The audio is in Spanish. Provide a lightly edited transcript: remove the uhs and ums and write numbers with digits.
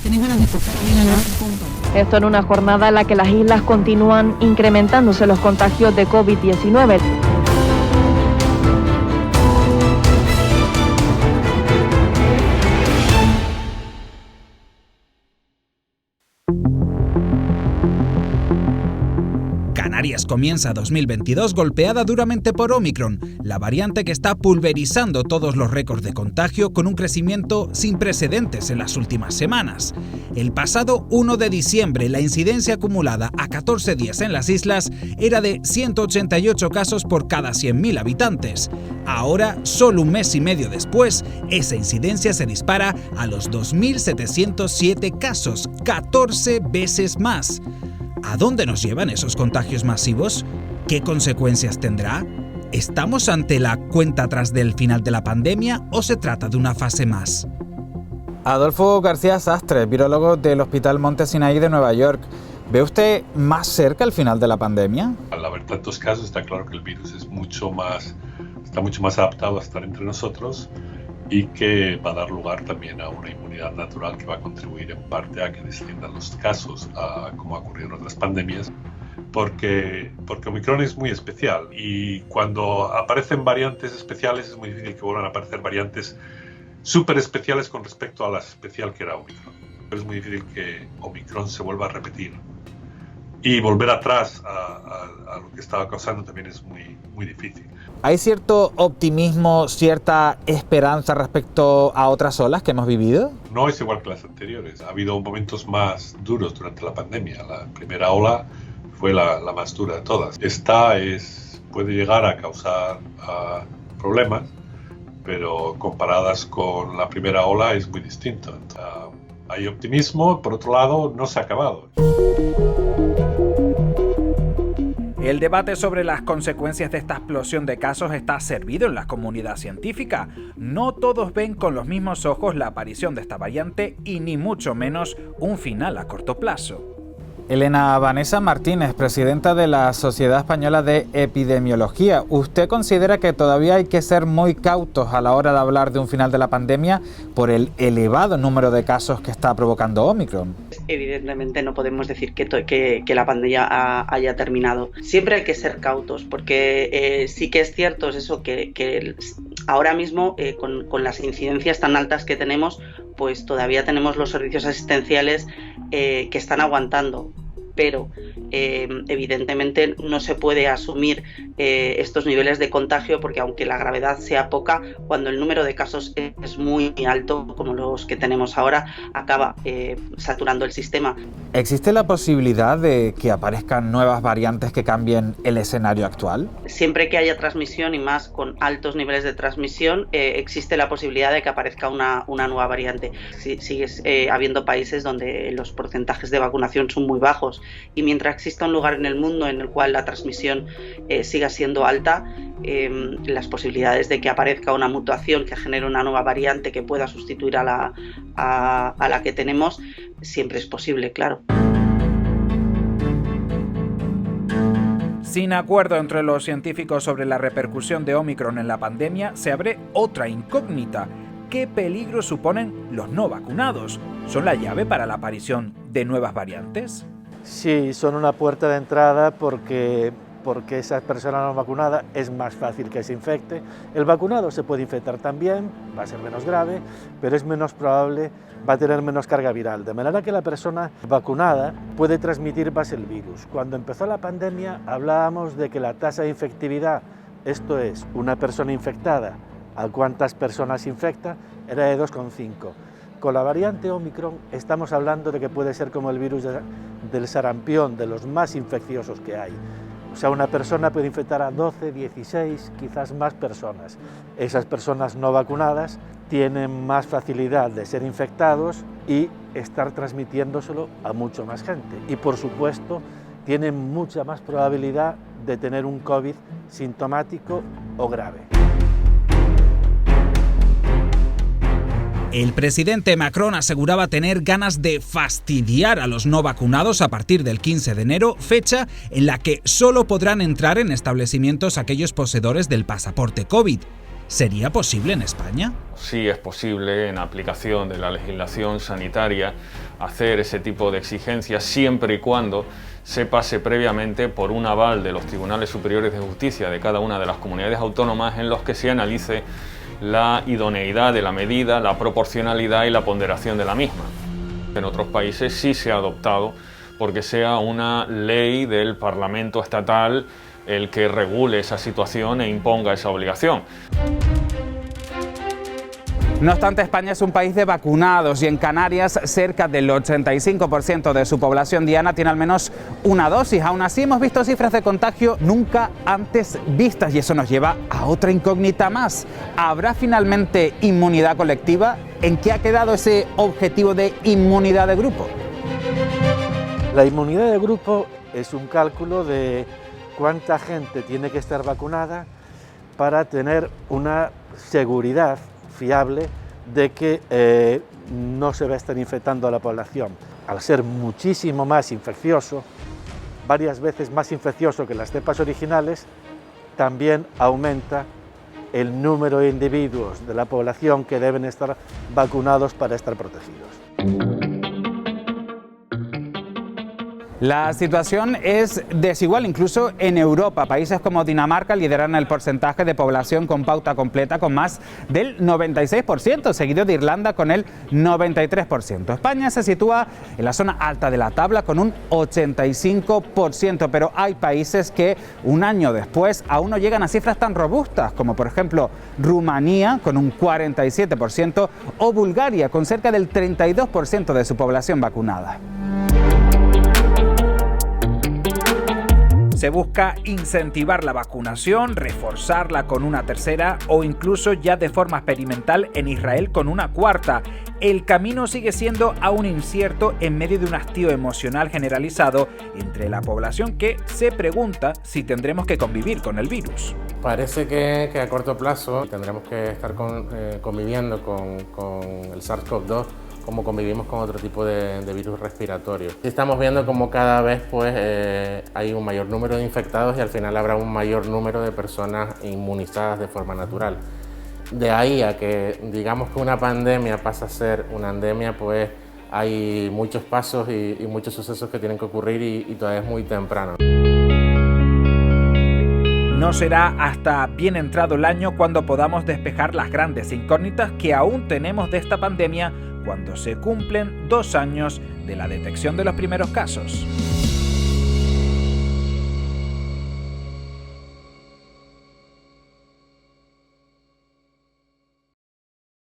¿Tenéis ganas de tocar bien a los puntos? Esto en una jornada en la que las islas continúan incrementándose los contagios de COVID-19. Canarias comienza 2022 golpeada duramente por Omicron, la variante que está pulverizando todos los récords de contagio con un crecimiento sin precedentes en las últimas semanas. El pasado 1 de diciembre, la incidencia acumulada a 14 días en las islas era de 188 casos por cada 100.000 habitantes. Ahora, solo un mes y medio después, esa incidencia se dispara a los 2.707 casos, 14 veces más. ¿A dónde nos llevan esos contagios masivos? ¿Qué consecuencias tendrá? ¿Estamos ante la cuenta atrás del final de la pandemia o se trata de una fase más? Adolfo García Sastre, virólogo del Hospital Monte Sinaí de Nueva York. ¿Ve usted más cerca el final de la pandemia? Al haber tantos casos está claro que el virus está mucho más adaptado a estar entre nosotros y que va a dar lugar también a una inmunidad natural que va a contribuir en parte a que desciendan los casos, como ha ocurrido en otras pandemias, porque Omicron es muy especial y cuando aparecen variantes especiales es muy difícil que vuelvan a aparecer variantes súper especiales con respecto a la especial que era Omicron. Pero es muy difícil que Omicron se vuelva a repetir y volver atrás a lo que estaba causando también es muy, muy difícil. ¿Hay cierto optimismo, cierta esperanza respecto a otras olas que hemos vivido? No es igual que las anteriores. Ha habido momentos más duros durante la pandemia. La primera ola fue la más dura de todas. Esta puede llegar a causar problemas, pero comparadas con la primera ola es muy distinto. Hay optimismo, por otro lado, no se ha acabado. El debate sobre las consecuencias de esta explosión de casos está servido en la comunidad científica. No todos ven con los mismos ojos la aparición de esta variante y ni mucho menos un final a corto plazo. Elena Vanessa Martínez, presidenta de la Sociedad Española de Epidemiología. ¿Usted considera que todavía hay que ser muy cautos a la hora de hablar de un final de la pandemia por el elevado número de casos que está provocando Omicron? Evidentemente no podemos decir que la pandemia haya terminado. Siempre hay que ser cautos porque sí que es cierto es eso que ahora mismo con las incidencias tan altas que tenemos, pues todavía tenemos los servicios asistenciales que están aguantando. Pero evidentemente no se puede asumir estos niveles de contagio porque aunque la gravedad sea poca, cuando el número de casos es muy alto, como los que tenemos ahora, acaba saturando el sistema. ¿Existe la posibilidad de que aparezcan nuevas variantes que cambien el escenario actual? Siempre que haya transmisión y más con altos niveles de transmisión, existe la posibilidad de que aparezca una nueva variante. Sigue habiendo países donde los porcentajes de vacunación son muy bajos. Y mientras exista un lugar en el mundo en el cual la transmisión siga siendo alta, las posibilidades de que aparezca una mutación que genere una nueva variante que pueda sustituir a la que tenemos siempre es posible, claro. Sin acuerdo entre los científicos sobre la repercusión de Omicron en la pandemia, se abre otra incógnita. ¿Qué peligro suponen los no vacunados? ¿Son la llave para la aparición de nuevas variantes? Sí, son una puerta de entrada porque esa persona no vacunada es más fácil que se infecte. El vacunado se puede infectar también, va a ser menos grave, pero es menos probable, va a tener menos carga viral. De manera que la persona vacunada puede transmitir más el virus. Cuando empezó la pandemia hablábamos de que la tasa de infectividad, esto es, una persona infectada a cuántas personas infecta, era de 2,5. Con la variante Omicron estamos hablando de que puede ser como el virus del sarampión, de los más infecciosos que hay. O sea, una persona puede infectar a 12, 16, quizás más personas. Esas personas no vacunadas tienen más facilidad de ser infectados y estar transmitiéndoselo a mucho más gente. Y por supuesto, tienen mucha más probabilidad de tener un COVID sintomático o grave. El presidente Macron aseguraba tener ganas de fastidiar a los no vacunados a partir del 15 de enero, fecha en la que solo podrán entrar en establecimientos aquellos poseedores del pasaporte COVID. ¿Sería posible en España? Sí es posible, en aplicación de la legislación sanitaria, hacer ese tipo de exigencias siempre y cuando se pase previamente por un aval de los tribunales superiores de justicia de cada una de las comunidades autónomas, en los que se analice la idoneidad de la medida, la proporcionalidad y la ponderación de la misma. En otros países sí se ha adoptado porque sea una ley del Parlamento estatal el que regule esa situación e imponga esa obligación. No obstante, España es un país de vacunados y en Canarias cerca del 85% de su población diana tiene al menos una dosis. Aún así hemos visto cifras de contagio nunca antes vistas y eso nos lleva a otra incógnita más. ¿Habrá finalmente inmunidad colectiva? ¿En qué ha quedado ese objetivo de inmunidad de grupo? La inmunidad de grupo es un cálculo de cuánta gente tiene que estar vacunada para tener una seguridad fiable de que no se va a estar infectando a la población. Al ser muchísimo más infeccioso, varias veces más infeccioso que las cepas originales, también aumenta el número de individuos de la población que deben estar vacunados para estar protegidos. La situación es desigual incluso en Europa. Países como Dinamarca lideran el porcentaje de población con pauta completa con más del 96%, seguido de Irlanda con el 93%. España se sitúa en la zona alta de la tabla con un 85%, pero hay países que un año después aún no llegan a cifras tan robustas, como por ejemplo Rumanía con un 47% o Bulgaria con cerca del 32% de su población vacunada. Se busca incentivar la vacunación, reforzarla con una tercera o incluso ya de forma experimental en Israel con una cuarta. El camino sigue siendo aún incierto en medio de un hastío emocional generalizado entre la población que se pregunta si tendremos que convivir con el virus. Parece que a corto plazo tendremos que estar conviviendo con el SARS-CoV-2 como convivimos con otro tipo de virus respiratorios. Estamos viendo como cada vez hay un mayor número de infectados y al final habrá un mayor número de personas inmunizadas de forma natural. De ahí a que digamos que una pandemia pasa a ser una endemia, pues hay muchos pasos y muchos sucesos que tienen que ocurrir y todavía es muy temprano. No será hasta bien entrado el año cuando podamos despejar las grandes incógnitas que aún tenemos de esta pandemia, cuando se cumplen 2 años de la detección de los primeros casos.